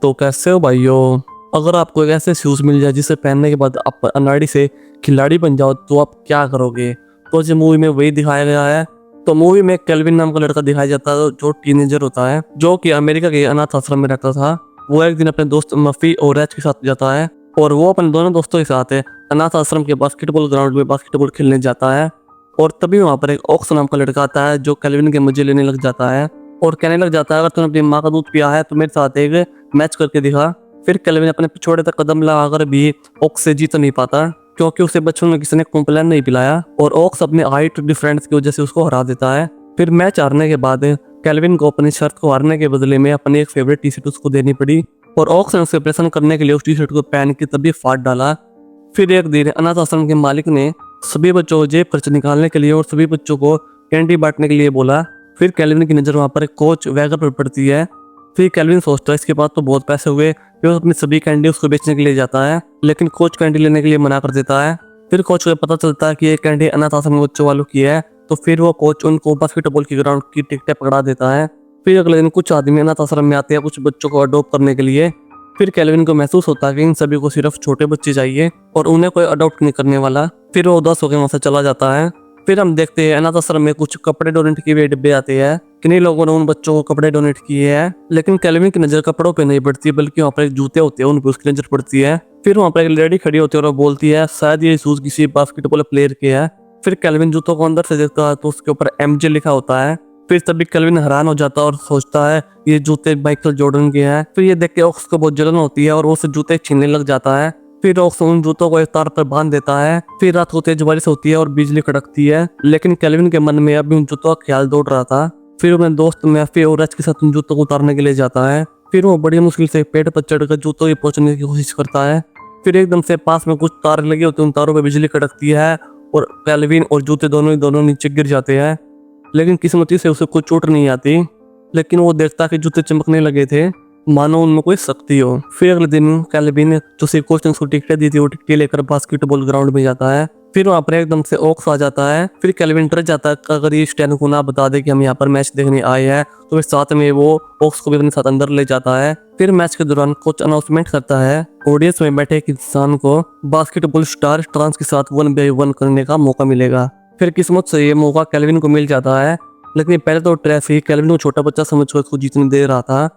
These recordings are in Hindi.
तो कैसे हो भाइयों। अगर आपको एक ऐसे शूज मिल जाए जिसे पहनने के बाद आप अनाड़ी से खिलाड़ी बन जाओ तो आप क्या करोगे। तो जो मूवी में वही दिखाया गया है। तो मूवी में केल्विन नाम का लड़का दिखाया जाता है जो टीनेजर होता है, जो कि अमेरिका के अनाथ आश्रम में रहता था। वो एक दिन अपने दोस्त मफी और रैच के साथ जाता है और वो अपने दोनों दोस्तों के साथ है अनाथ आश्रम के बास्केटबॉल ग्राउंड में बास्केटबॉल खेलने जाता है। और तभी वहां पर एक ऑक्स नाम का लड़का आता है जो केल्विन के मजे लेने लग जाता है और कहने लग जाता है, अगर तूने अपनी माँ का दूध पिया है तो मेरे साथ एक मैच करके दिखा। फिर केल्विन अपने पिछोड़े तक कदम लगाकर भी ऑक्स से जीत नहीं पाता क्योंकि उसे बचपन में किसी ने कॉम्प्लेन नहीं पिलाया और ऑक्स अपने हाइट डिफरेंस की वजह से उसको हरा देता है। फिर मैच हारने के बाद केल्विन को अपनी शर्त को हारने के बदले में अपनी एक फेवरेट टी शर्ट उसको देनी पड़ी और ऑक्स ने उसे प्रसन्न करने के लिए उस टी शर्ट को पहन के तभी फाड़ डाला। फिर एक दिन अनाथ आश्रम के मालिक ने सभी बच्चों को जेब खर्च निकालने के लिए और सभी बच्चों को कैंडी बांटने के लिए बोला। फिर केल्विन की नजर वहां पर एक कोच वैगर पर पड़ती है। फिर केल्विन सोचता है इसके पास तो बहुत पैसे हुए, फिर अपनी सभी कैंडी उसको बेचने के लिए जाता है, लेकिन कोच कैंडी लेने के लिए मना कर देता है। फिर कोच को पता चलता है कि ये कैंडी अनाथ आश्रम बच्चों वालों की है, तो फिर वो कोच उनको बास्केटबॉल की ग्राउंड की टिकटें पकड़ा देता है। फिर अगले दिन कुछ आदमी अनाथ आश्रम में आते हैं कुछ बच्चों को अडॉप्ट करने के लिए। फिर केल्विन को महसूस होता है कि इन सभी को सिर्फ छोटे बच्चे चाहिए और उन्हें कोई अडॉप्ट नहीं करने वाला। फिर वो उदास होकर वहां से चला जाता है। फिर हम देखते हैं अनाथ आश्रम में कुछ कपड़े डोनेट किए हुए डिब्बे आते हैं। किन्हीं लोगों ने उन बच्चों को कपड़े डोनेट किए हैं, लेकिन केल्विन की नजर कपड़ों पे नहीं पड़ती बल्कि वहाँ पर एक जूते होते हैं उन पे उसकी नजर पड़ती है। फिर वहाँ पर एक लेडी खड़ी होती है और वो बोलती है शायद ये शूज किसी बास्केटबॉल प्लेयर के है। फिर केल्विन जूतों को अंदर से देखता है तो उसके ऊपर एमजे लिखा होता है। फिर तभी केल्विन हैरान हो जाता है और सोचता है ये जूते माइकल जॉर्डन के हैं। फिर ये देख के ऑक्स को बहुत जलन होती है और वो उसे जूते छीनने लग जाता है। फिर ऑक्स उन जूतों को एक तार पर बांध देता है। फिर रात को तेज बारिश होती है और बिजली कड़कती है, लेकिन केल्विन के मन में अभी उन जूतों का ख्याल दौड़ रहा था। फिर वो अपने दोस्त मैफी और रच के साथ उन जूतों को उतारने के लिए जाता है। फिर वो बड़ी मुश्किल से पेड़ पर चढ़कर जूतों की पहुंचने की कोशिश करता है। फिर एकदम से पास में कुछ तार लगे होते हैं, उन तारों पर बिजली कड़कती है और केल्विन और जूते दोनों नीचे गिर जाते हैं, लेकिन किस्मती से उसे कोई चोट नहीं आती। लेकिन वो देखता कि जूते चमकने लगे थे, मानो उनमें कोई शक्ति हो। फिर अगले दिन केल्विन जो सी कोच ने उसको टिकटें दी थी वो टिकटें लेकर बास्केटबॉल ग्राउंड में जाता है। फिर वहाँ पर एकदम से ऑक्स आ जाता है। फिर केल्विन डर जाता है कि अगर ये स्टैन को ना बता दे कि हम यहाँ पर मैच देखने आए हैं, तो फिर साथ में वो ऑक्स को भी अपने साथ अंदर ले जाता है। फिर मैच के दौरान कोच अनाउंसमेंट करता है ऑडियंस में बैठे एक इंसान को बास्केटबॉल स्टार ट्रांस के साथ 1v1 करने का मौका मिलेगा। फिर किस्मत से ये मौका केल्विन को मिल जाता है, लेकिन पहले तो ट्रैफी केल्विन को छोटा बच्चा समझकर उसको जीतने दे रहा था।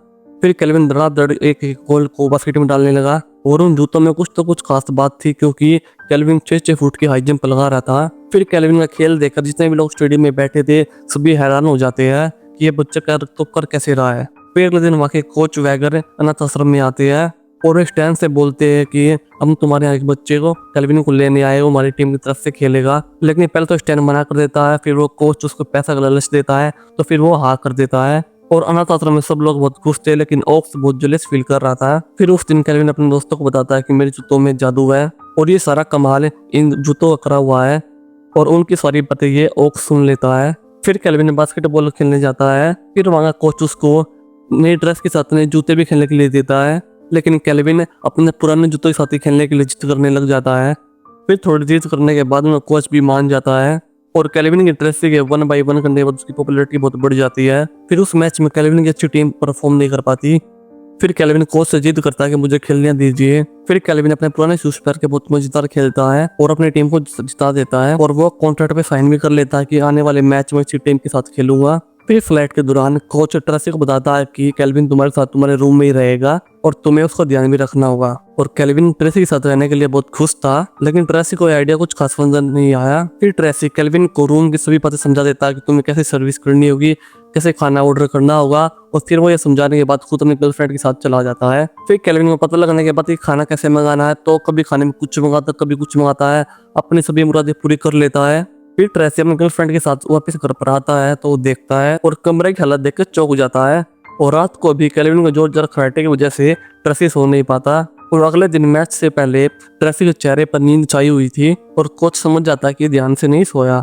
फिर केल्विन धड़ाधड़ एक गोल को बास्केट में डालने लगा और उन जूतों में कुछ तो कुछ खास बात थी क्योंकि केल्विन 6 फुट की हाई जंप लगा रहा था। फिर केल्विन का खेल देखकर जितने भी लोग स्टेडियम में बैठे थे सभी हैरान हो जाते हैं कि ये बच्चा कर कैसे रहा है। फिर अगले दिन वहाँ के कोच वैगर अनाथ आश्रम में आते हैं और स्टैंड से बोलते हैं कि हम तुम्हारे यहाँ एक बच्चे को केल्विन को लेने आए, वो हमारी टीम की तरफ से खेलेगा। लेकिन पहले तो स्टैंड मना कर देता है, फिर वो कोच उसको पैसा का लालच देता है तो फिर वो हाँ कर देता है। और अनाथ आश्रम में सब लोग बहुत खुश थे, लेकिन ऑक्स बहुत जलेस फील कर रहा था। फिर उस दिन केल्विन अपने दोस्तों को बताता है कि मेरे जूतों में जादू है और ये सारा कमाल इन जूतों का करा हुआ है, और उनकी सारी बातें ये ऑक्स सुन लेता है। फिर केल्विन बास्केटबॉल खेलने जाता है। फिर वहाँ कोच उसको नई ड्रेस के साथ नए जूते भी खेलने के लिए देता है, लेकिन केल्विन अपने पुराने जूतों के साथ ही खेलने के लिए जिद करने लग जाता है। फिर थोड़ी जिद करने के बाद में कोच भी मान जाता है और केल्विन की ड्रेस के 1v1 करने के बाद उसकी पॉपुलैरिटी बहुत बढ़ जाती है। फिर उस मैच में केल्विन की अच्छी टीम परफॉर्म नहीं कर पाती। फिर केल्विन कोच से जिद करता है कि मुझे खेलने दीजिए। फिर केल्विन अपने पुराने शूज पहन के बहुत मजेदार खेलता है और अपनी टीम को जिता देता है और वो कॉन्ट्रैक्ट पे साइन भी कर लेता है कि आने वाले मैच में इसी टीम के साथ खेलूंगा। फिर फ्लाइट के दौरान कोच ट्रेसी को बताता है कि केल्विन तुम्हारे साथ तुम्हारे रूम में ही रहेगा और तुम्हें उसका ध्यान भी रखना होगा। और केल्विन ट्रेसी के साथ रहने के लिए बहुत खुश था, लेकिन ट्रेसी को आइडिया कुछ खास नजर नहीं आया। फिर ट्रेसी केल्विन को रूम की सभी बातें समझा देता है कि तुम्हें कैसे सर्विस करनी होगी, कैसे खाना ऑर्डर करना होगा, और फिर वो ये समझाने के बाद खुद अपनी गर्लफ्रेंड के साथ चला जाता है। फिर केल्विन को पता लगने के बाद कि खाना कैसे मंगाना है, तो कभी खाने में कुछ मंगाता कभी कुछ मंगाता है, अपनी सभी मुरादें पूरी कर लेता है। फिर ट्रेसी अपने गर्लफ्रेंड के साथ वापस घर पर आता है तो वो देखता है और कमरे की हालत देखकर चौंक जाता है। और रात को भी केल्विन को जोर खराटे की वजह से ट्रेसी सो नहीं पाता और अगले दिन मैच से पहले ट्रेसी के चेहरे पर नींद छाई हुई थी और कोच समझ जाता है कि ध्यान से नहीं सोया।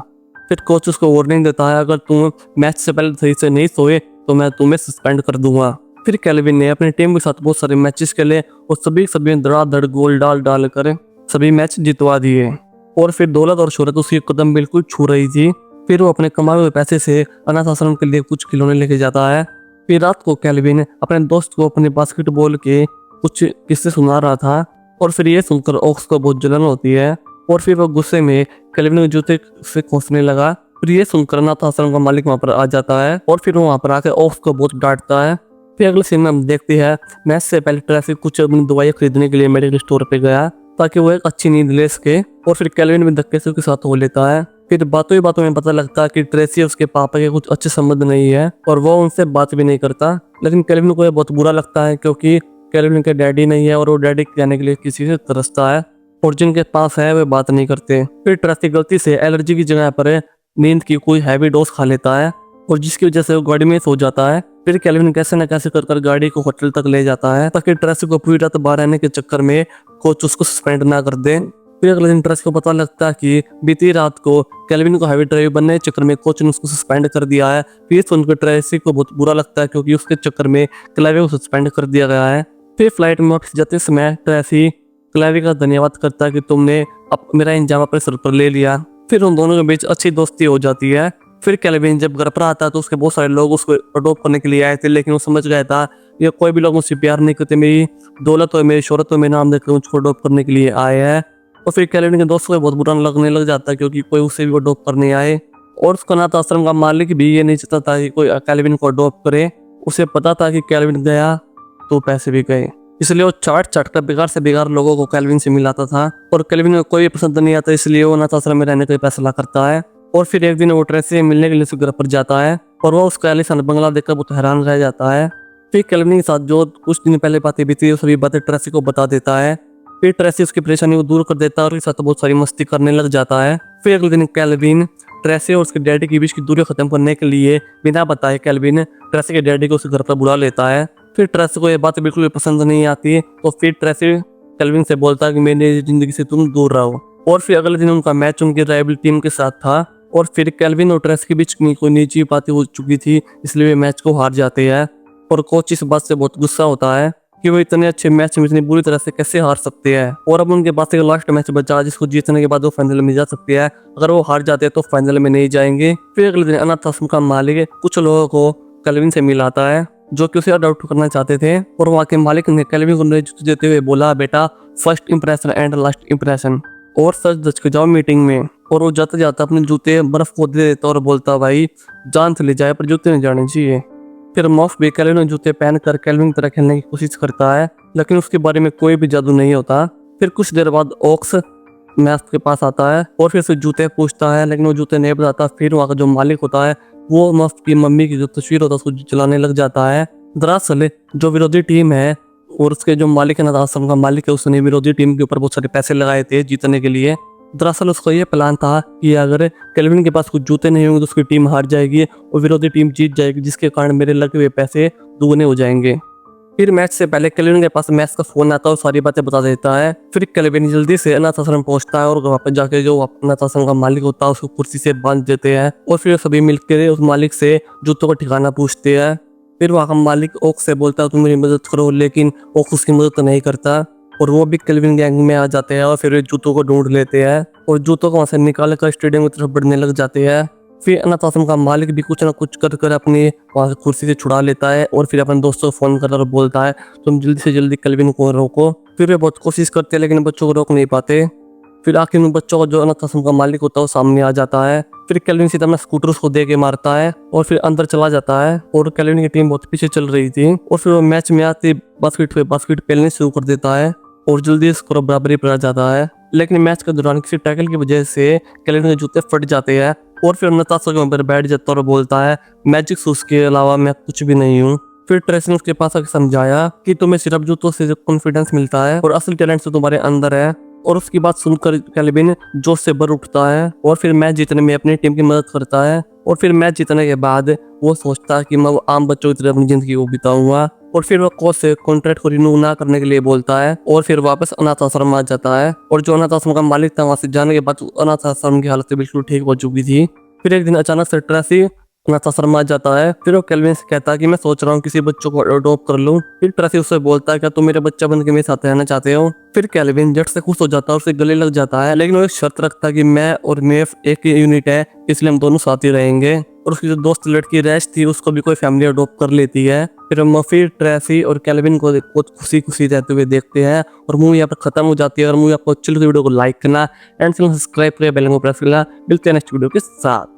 फिर कोच उसको वार्निंग देता है अगर तुम मैच से पहले सही से नहीं सोए तो मैं तुम्हें सस्पेंड कर दूंगा। फिर केल्विन ने अपनी टीम के साथ बहुत सारे मैचेस खेले और सभी धड़ाधड़ गोल डाल कर सभी मैच जितवा दिए और फिर दौलत और शोहरत उसकी कदम बिल्कुल छू रही थी। फिर वो अपने कमाए हुए पैसे से अनाथ आश्रम के लिए कुछ खिलौने लेके जाता है फिर रात को केल्विन अपने दोस्त को अपने बास्केटबॉल के कुछ किस्से सुना रहा था और फिर ये सुनकर ऑक्स को बहुत जलन होती है और फिर वो गुस्से में केल्विन के जूते से खोसने लगा। फिर ये सुनकर अनाथ आश्रम का मालिक वहां पर आ जाता है और फिर वो वहां पर आकर ऑक्स को बहुत डांटता है। फिर अगले सीन में हम देखते हैं मैच से पहले ट्रैसी कुछ अपनी दवाइयाँ खरीदने के लिए मेडिकल स्टोर पे गया ताकि वो एक अच्छी नींद ले सके और फिर केल्विन भी धक्के से उसके साथ हो लेता है। फिर बातों ही बातों में पता लगता है कि ट्रेसी उसके पापा के कुछ अच्छे संबंध नहीं है और वो उनसे बात भी नहीं करता। लेकिन केल्विन को ये बहुत बुरा लगता है क्योंकि केल्विन के डैडी नहीं है और वो डैडी कहने के लिए किसी से तरसता है और जिनके पास है वे बात नहीं करते। फिर ट्रेसी गलती से एलर्जी की जगह पर नींद की कोई हैवी डोज खा लेता है और जिसकी वजह से वो गाड़ी में सो जाता है। फिर केल्विन कैसे न कैसे कर गाड़ी को होटल तक ले जाता है ताकि ट्रेसी को पूरी रात बाहर रहने के चक्कर में कोच उसको सस्पेंड ना कर दे। फिर अगले दिन ट्रेसी को पता लगता है कि बीती रात को केल्विन को हैवी ड्राइव बनने के चक्कर में कोच ने उसको सस्पेंड कर दिया है। फिर सुनकर ट्रेसी को बहुत बुरा लगता है क्योंकि उसके चक्कर में क्लेवी को सस्पेंड कर दिया गया है। फिर फ्लाइट में वापस जाते समय ट्रेसी क्लेवी का धन्यवाद करता है कि तुमने अब मेरा इंजाम अपने सर पर ले लिया। फिर उन दोनों के बीच अच्छी दोस्ती हो जाती है। फिर केल्विन जब घर पर आता है तो उसके बहुत सारे लोग उसको अडॉप्ट करने के लिए आए थे लेकिन वो समझ गया था ये कोई भी लोग मुझसे प्यार नहीं करते, मेरी दौलत हो मेरी शोहरत हो मेरे नाम देकर मुझको अडॉप्ट करने के लिए आए हैं। और फिर केल्विन के दोस्तों को बहुत बुरा लगने लग जाता है क्योंकि कोई उसे भी अडॉप्ट करने आए और उसका अनाथ आश्रम का मालिक भी ये नहीं चाहता था कि कोई केल्विन को अडॉप्ट करे। उसे पता था कि केल्विन गया तो पैसे भी गए, इसलिए वो चाट कर बेकार से बेकार लोगों को केल्विन से मिलाता था और केल्विन को कोई पसंद नहीं आता इसलिए वो अनाथ आश्रम में रहने का फैसला करता है। और फिर एक दिन वो ट्रेसी से मिलने के लिए उसके घर पर जाता है और वो उसका आलीशान बंगला देखकर बहुत हैरान रह जाता है। फिर केल्विन के साथ जो कुछ दिन पहले बातें बीती वो सभी बातें ट्रेसी को बता देता है। फिर ट्रेसी उसकी परेशानी को दूर कर देता है और उसके साथ बहुत सारी मस्ती करने लग जाता है। फिर अगले दिन केल्विन ट्रेसी और उसके डैडी के बीच की दूरी खत्म करने के लिए बिना बताए केल्विन ट्रेसी के डैडी को उसके घर पर बुला लेता है। फिर ट्रेसी को ये बात बिल्कुल भी पसंद नहीं आती तो फिर ट्रेसी केल्विन से बोलता है कि मेरी जिंदगी से तुम दूर रहो। और फिर अगले दिन उनका मैच उनकी राइवल टीम के साथ था और फिर केल्विन और ट्रेसी के बीच कोई निजी बातें हो चुकी थी इसलिए वे मैच को हार जाते हैं और कोच इस बात से बहुत गुस्सा होता है कि वो इतने अच्छे मैच में इतनी बुरी तरह से कैसे हार सकते हैं और अब उनके पास एक लास्ट मैच बचा जिसको जीतने के बाद वो फाइनल में जा सकते हैं। अगर वो हार जाते हैं तो फाइनल में नहीं जाएंगे। फिर अगले दिन अनाथ आश्रम का मालिक कुछ लोगों को केल्विन से मिलाता है जो कि उसे अडॉप्ट करना चाहते थे और वहाँ के मालिक ने केल्विन को नेतृत्व देते हुए बोला बेटा first impression and last impression और सच दच के जाओ मीटिंग में। और वो जाते जाते अपने जूते बर्फ को दे देता और बोलता भाई जान चली जाए पर जूते नहीं जाने चाहिए। फिर मॉफ भी केल्विन में जूते पहनकर केल्विन की तरह खेलने की कोशिश करता है लेकिन उसके बारे में कोई भी जादू नहीं होता। फिर कुछ देर बाद ऑक्स मैथ के पास आता है और फिर उसे जूते पूछता है लेकिन वो जूते नहीं बताता। फिर वहाँ का जो मालिक होता है वो मफ की मम्मी की जो तस्वीर होता है उसको जलाने लग जाता है। दरअसल जो विरोधी टीम है और उसके जो मालिक है अनाथ आश्रम का मालिक है उसने विरोधी टीम के ऊपर बहुत सारे पैसे लगाए थे जीतने के लिए। दरअसल उसका ये प्लान था कि अगर केल्विन के पास कुछ जूते नहीं होंगे तो उसकी टीम हार जाएगी और विरोधी टीम जीत जाएगी जिसके कारण मेरे लगे हुए पैसे दुगने हो जाएंगे। फिर मैच से पहले केल्विन के पास मैच का फोन आता है और सारी बातें बता देता है। फिर केल्विन जल्दी से अनाथ आश्रम पहुंचता है और वहाँ पर जाके जो अनाथ आश्रम का मालिक होता है उसको कुर्सी से बांध देते हैं और फिर सभी मिलकर उस मालिक से जूतों का ठिकाना पूछते हैं। फिर वहाँ का मालिक ओक से बोलता है तुम मेरी मदद करो लेकिन ओक उसकी मदद नहीं करता और वो भी केल्विन गैंग में आ जाते हैं और फिर वे जूतों को ढूंढ लेते हैं और जूतों को वहाँ से निकाल कर स्टेडियम की तरफ बढ़ने लग जाते हैं। फिर अनाथ आश्रम का मालिक भी कुछ ना कुछ कर अपनी वहाँ से कुर्सी से छुड़ा लेता है और फिर अपने दोस्तों को फोन कर बोलता है तुम जल्दी से जल्दी केल्विन को रोको। फिर वे बहुत कोशिश करते हैं लेकिन बच्चों को रोक नहीं पाते। फिर आखिर में बच्चों का जो अनाथ आश्रम का मालिक होता है वो सामने आ जाता है। फिर केल्विन सीधा अपना स्कूटर उसको दे के मारता है और फिर अंदर चला जाता है और केल्विन की टीम बहुत पीछे चल रही थी और फिर वो मैच में आते बास्केट पेलने शुरू कर देता है और जल्दी स्कोर बराबरी पर आ जाता है। लेकिन मैच के दौरान किसी टैकल की वजह से केल्विन के जूते फट जाते हैं और फिर नताशा के ऊपर बैठ जाता है और बोलता है मैजिक शूज के अलावा मैं कुछ भी नहीं हूँ। फिर ट्रेसी ने उसके पास आकर समझाया कि तुम्हें सिर्फ जूतों से कॉन्फिडेंस मिलता है और असली टैलेंट तो तुम्हारे अंदर है। और उसकी बात सुनकर केल्विन जोश से भर उठता है और फिर मैच जीतने में अपनी टीम की मदद करता है। और फिर मैच जीतने के बाद वो सोचता है कि मैं आम बच्चों की तरह अपनी जिंदगी को बिताऊंगा और फिर वो कोच से कॉन्ट्रैक्ट को रिन्यू ना करने के लिए बोलता है और फिर वापस अनाथ आश्रम आ जाता है। और जो अनाथ आश्रम का मालिक था वहां से जाने के बाद अनाथ आश्रम की हालत बिल्कुल ठीक हो चुकी थी। फिर एक दिन अचानक से ट्रेसी अनाथ आश्रम आ जाता है। फिर वो केल्विन से कहता है कि मैं सोच रहा हूँ किसी बच्चों को अडॉप्ट कर लूँ। फिर ट्रेसी उससे बोलता है क्या तुम मेरे बच्चा बन के मेरे साथ रहना चाहते हो। फिर केल्विन जट से खुश हो जाता है और उसे गले लग जाता है लेकिन वो एक शर्त रखता है कि मैं और मेफ एक यूनिट है इसलिए हम दोनों साथ ही रहेंगे। और उसकी जो दोस्त लड़की रैश थी उसको भी कोई फैमिली अडॉप्ट कर लेती है। फिर मफी, ट्रेसी और केल्विन को बहुत खुशी खुशी रहते हुए देखते हैं और मूवी यहाँ पर खत्म हो जाती है। और मूवी आपको अच्छी लगी वीडियो को लाइक करना एंड चैनल सब्सक्राइब करें, बेल आइकन को प्रेस करना। मिलते हैं नेक्स्ट वीडियो के साथ।